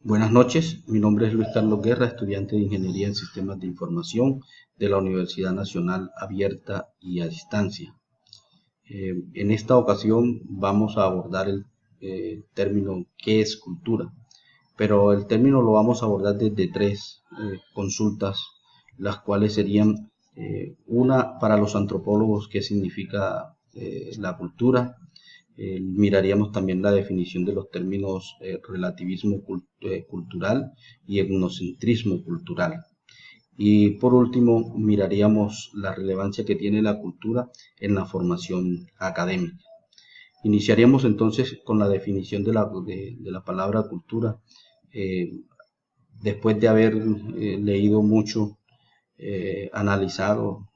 Buenas noches, mi nombre es Luis Carlos Guerra, estudiante de Ingeniería en Sistemas de Información de la Universidad Nacional Abierta y a Distancia. En esta ocasión vamos a abordar el término ¿qué es cultura? Pero el término lo vamos a abordar desde tres consultas, las cuales serían una para los antropólogos, ¿qué significa la cultura? Miraríamos también la definición de los términos relativismo cultural y etnocentrismo cultural. Y por último, miraríamos la relevancia que tiene la cultura en la formación académica. Iniciaríamos entonces con la definición de la palabra cultura. Eh, Después de haber leído mucho, analizado,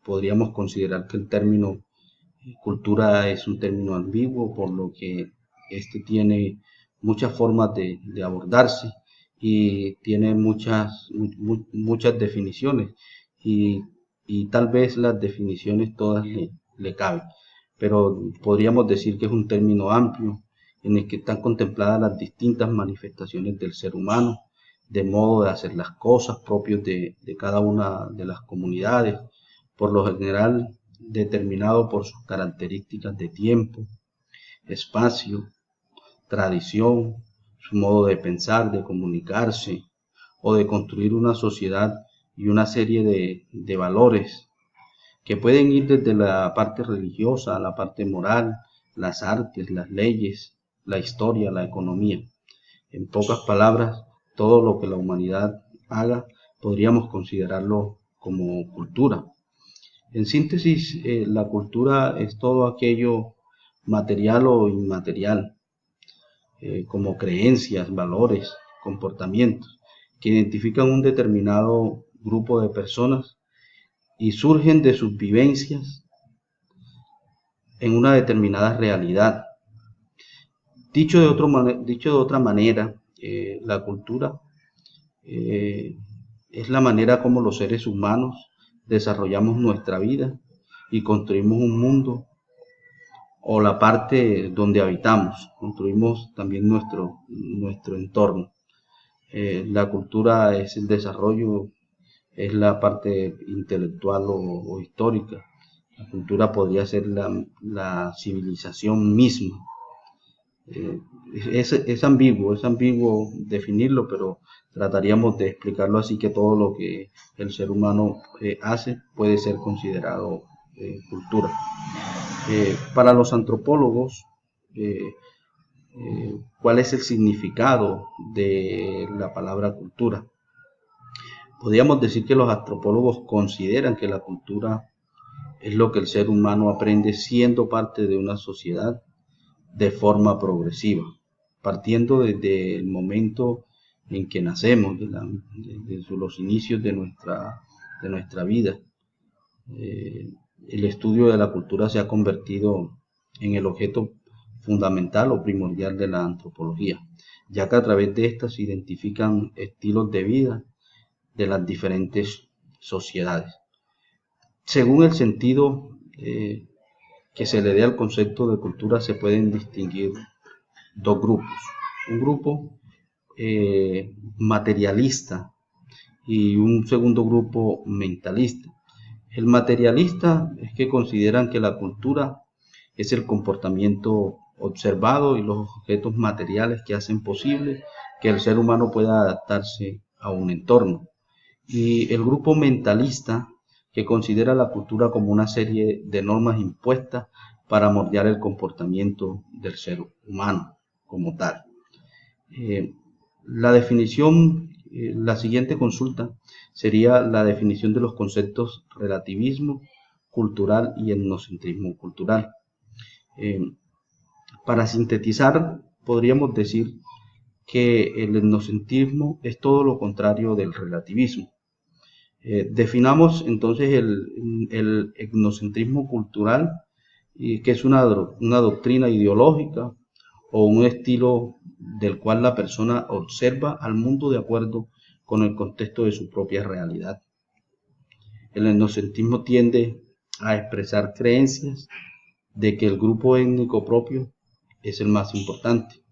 podríamos considerar que el término cultura es un término ambiguo, por lo que este tiene muchas formas de abordarse y tiene muchas definiciones y, y tal vez las definiciones todas le caben, pero podríamos decir que es un término amplio en el que están contempladas las distintas manifestaciones del ser humano, de modo de hacer las cosas propios de cada una de las comunidades, por lo general determinado por sus características de tiempo, espacio, tradición, su modo de pensar, de comunicarse o de construir una sociedad y una serie de valores que pueden ir desde la parte religiosa a la parte moral, las artes, las leyes, la historia, la economía. En pocas palabras, todo lo que la humanidad haga podríamos considerarlo como cultura. En síntesis, la cultura es todo aquello material o inmaterial, como creencias, valores, comportamientos, que identifican un determinado grupo de personas y surgen de sus vivencias en una determinada realidad. Dicho de otra manera, la cultura eh, es la manera como los seres humanos desarrollamos nuestra vida y construimos un mundo o la parte donde habitamos, construimos también nuestro entorno. La cultura es el desarrollo, es la parte intelectual o histórica. La cultura podría ser la civilización misma. Eh, es ambiguo definirlo, pero trataríamos de explicarlo así que todo lo que el ser humano hace puede ser considerado cultura. Para los antropólogos, eh, ¿cuál es el significado de la palabra cultura? Podríamos decir que los antropólogos consideran que la cultura es lo que el ser humano aprende siendo parte de una sociedad de forma progresiva, partiendo desde el momento en que nacemos, desde los inicios de nuestra vida. Eh, el estudio de la cultura se ha convertido en el objeto fundamental o primordial de la antropología, ya que a través de esta se identifican estilos de vida de las diferentes sociedades. Según el sentido que se le dé al concepto de cultura, se pueden distinguir dos grupos. Un grupo materialista y un segundo grupo mentalista. El materialista es que consideran que la cultura es el comportamiento observado y los objetos materiales que hacen posible que el ser humano pueda adaptarse a un entorno. Y el grupo mentalista que considera la cultura como una serie de normas impuestas para moldear el comportamiento del ser humano como tal. Eh, la definición, la siguiente consulta sería la definición de los conceptos relativismo cultural y etnocentrismo cultural. Eh, para sintetizar, podríamos decir que el etnocentrismo es todo lo contrario del relativismo. Definamos entonces el etnocentrismo cultural, que es una doctrina ideológica o un estilo del cual la persona observa al mundo de acuerdo con el contexto de su propia realidad. El etnocentrismo tiende a expresar creencias de que el grupo étnico propio es el más importante,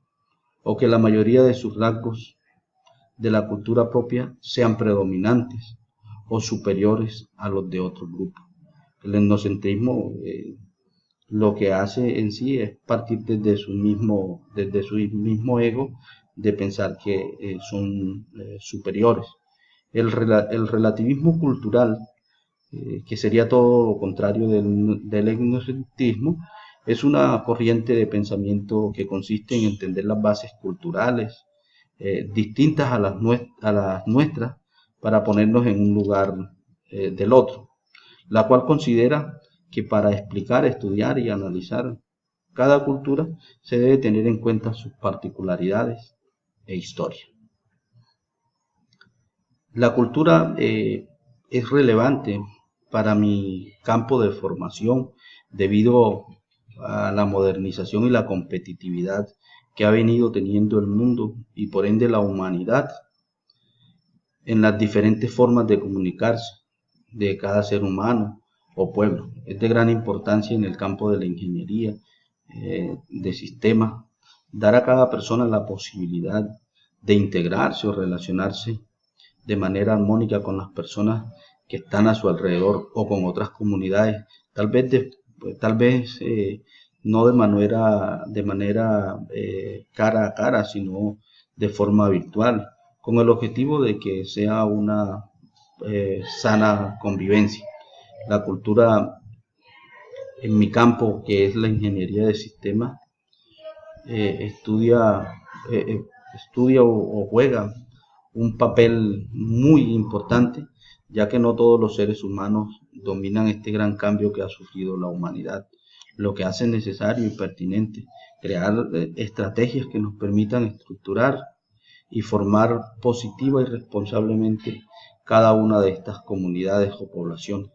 o que la mayoría de sus rasgos de la cultura propia sean predominantes o superiores a los de otros grupos. El etnocentrismo lo que hace en sí es partir desde su mismo ego de pensar que son superiores. El relativismo cultural, que sería todo lo contrario del etnocentrismo, es una corriente de pensamiento que consiste en entender las bases culturales distintas a las nuestras para ponernos en un lugar del otro, la cual considera que para explicar, estudiar y analizar cada cultura se debe tener en cuenta sus particularidades e historia. La cultura es relevante para mi campo de formación debido a la modernización y la competitividad que ha venido teniendo el mundo y por ende la humanidad en las diferentes formas de comunicarse de cada ser humano o pueblo. Es de gran importancia en el campo de la ingeniería, de sistemas, dar a cada persona la posibilidad de integrarse o relacionarse de manera armónica con las personas que están a su alrededor o con otras comunidades, tal vez no de manera cara a cara, sino de forma virtual, con el objetivo de que sea una sana convivencia. La cultura en mi campo, que es la ingeniería de sistemas, estudia, estudia o juega un papel muy importante, ya que no todos los seres humanos dominan este gran cambio que ha sufrido la humanidad, lo que hace necesario y pertinente crear estrategias que nos permitan estructurar y formar positiva y responsablemente cada una de estas comunidades o poblaciones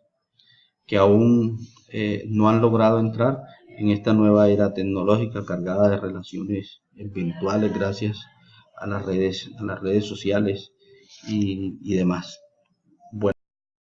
que aún no han logrado entrar en esta nueva era tecnológica cargada de relaciones virtuales gracias a las redes sociales y demás.